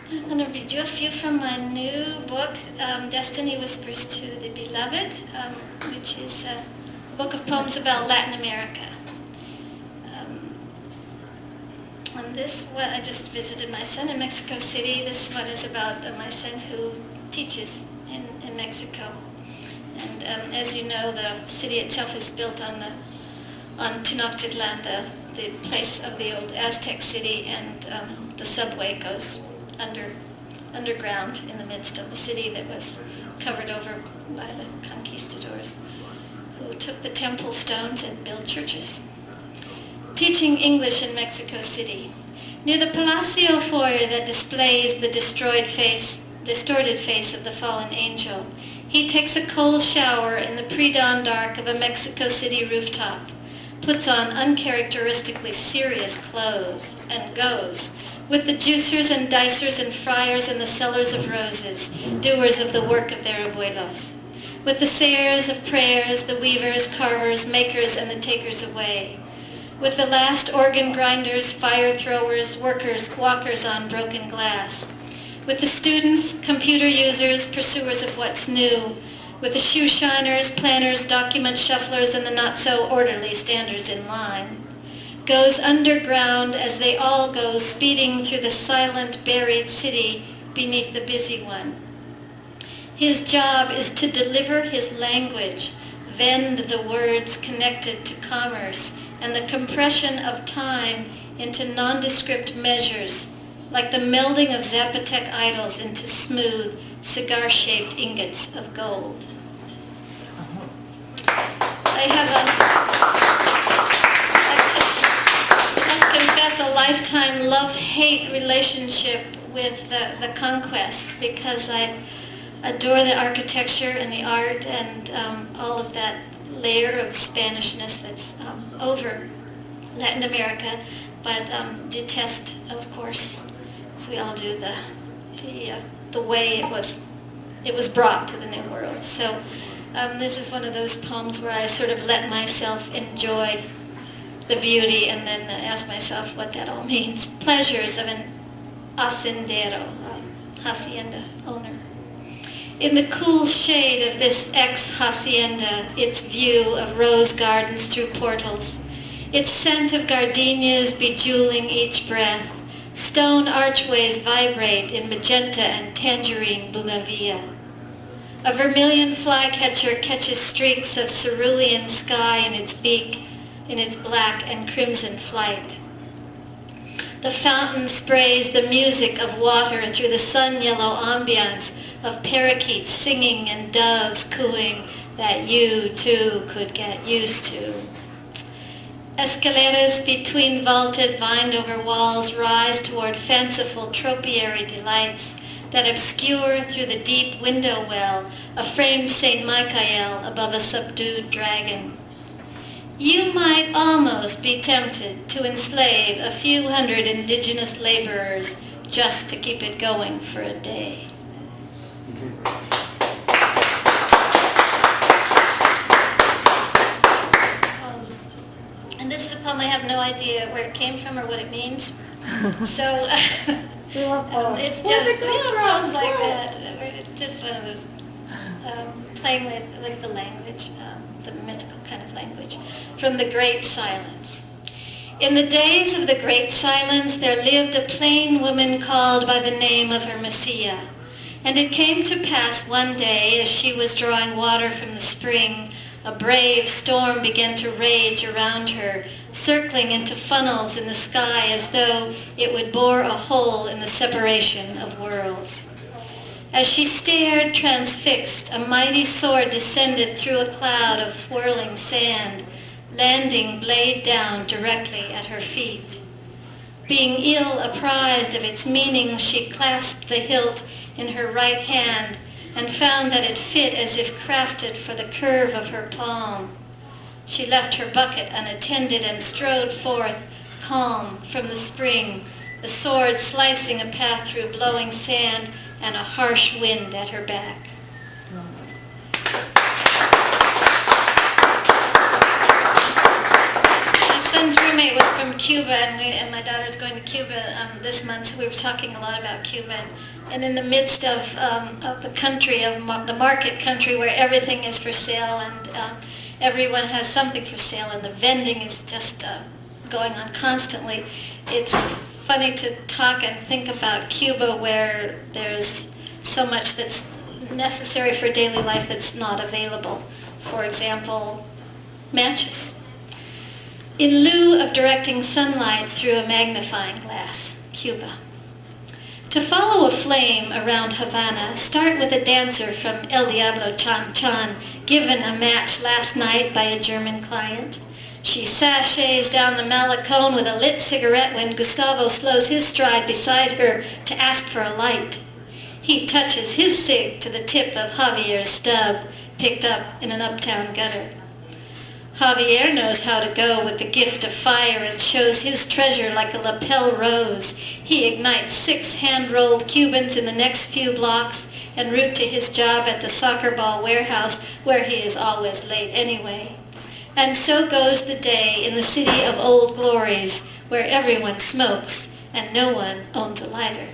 I'm going to read you a few from my new book, Destiny Whispers to the Beloved, which is a book of poems about Latin America. And this one, I just visited my son in Mexico City. This one is about my son who teaches in Mexico. And as you know, the city itself is built on Tenochtitlan, the place of the old Aztec city, and the subway goes underground in the midst of the city that was covered over by the conquistadors, who took the temple stones and built churches. Teaching English in Mexico City. Near the Palacio foyer that displays the distorted face of the fallen angel, he takes a cold shower in the pre-dawn dark of a Mexico City rooftop, puts on uncharacteristically serious clothes, and goes, with the juicers and dicers and friars in the sellers of roses, doers of the work of their abuelos, with the sayers of prayers, the weavers, carvers, makers, and the takers away, with the last organ grinders, fire throwers, workers, walkers on broken glass, with the students, computer users, pursuers of what's new, with the shoe shiners, planners, document shufflers, and the not-so-orderly standers in line, goes underground as they all go speeding through the silent, buried city beneath the busy one. His job is to deliver his language, vend the words connected to commerce and the compression of time into nondescript measures, like the melding of Zapotec idols into smooth, cigar-shaped ingots of gold. I must confess, a lifetime love-hate relationship with the conquest, because I adore the architecture and the art and all of that layer of Spanishness that's over Latin America, but detest, of course, as we all do, the way it was brought to the New World. So this is one of those poems where I sort of let myself enjoy the beauty and then ask myself what that all means. Pleasures of an hacendero, hacienda owner. In the cool shade of this ex-hacienda, its view of rose gardens through portals, its scent of gardenias bejeweling each breath, stone archways vibrate in magenta and tangerine bougainvillea. A vermilion flycatcher catches streaks of cerulean sky in its beak, in its black and crimson flight. The fountain sprays the music of water through the sun-yellow ambience of parakeets singing and doves cooing that you, too, could get used to. Escaleras between vaulted, vined-over walls rise toward fanciful tropiary delights that obscure through the deep window well a framed St. Michael above a subdued dragon. You might almost be tempted to enslave a few hundred indigenous laborers just to keep it going for a day. And this is a poem I have no idea where it came from or what it means. So it's just poems like that. It's just one of those playing with the language, the mythical kind of language, from the Great Silence. In the days of the Great Silence, there lived a plain woman called by the name of her Messiah. And it came to pass one day, as she was drawing water from the spring, a brave storm began to rage around her, circling into funnels in the sky as though it would bore a hole in the separation of worlds. As she stared transfixed, a mighty sword descended through a cloud of swirling sand, landing blade down directly at her feet. Being ill apprised of its meaning, she clasped the hilt in her right hand and found that it fit as if crafted for the curve of her palm. She left her bucket unattended and strode forth, calm, from the spring, the sword slicing a path through blowing sand and a harsh wind at her back. My son's roommate was from from Cuba, and my daughter's going to Cuba this month, so we were talking a lot about Cuba. And in the midst of the country, the market country, where everything is for sale and everyone has something for sale, and the vending is just going on constantly, it's funny to talk and think about Cuba, where there's so much that's necessary for daily life that's not available. For example, matches. In lieu of directing sunlight through a magnifying glass, Cuba. To follow a flame around Havana, start with a dancer from El Diablo Chan Chan, given a match last night by a German client. She sashays down the Malecon with a lit cigarette when Gustavo slows his stride beside her to ask for a light. He touches his cig to the tip of Javier's stub, picked up in an uptown gutter. Javier knows how to go with the gift of fire and shows his treasure like a lapel rose. He ignites 6 hand-rolled Cubans in the next few blocks en route to his job at the soccer ball warehouse, where he is always late anyway. And so goes the day in the city of old glories, where everyone smokes and no one owns a lighter.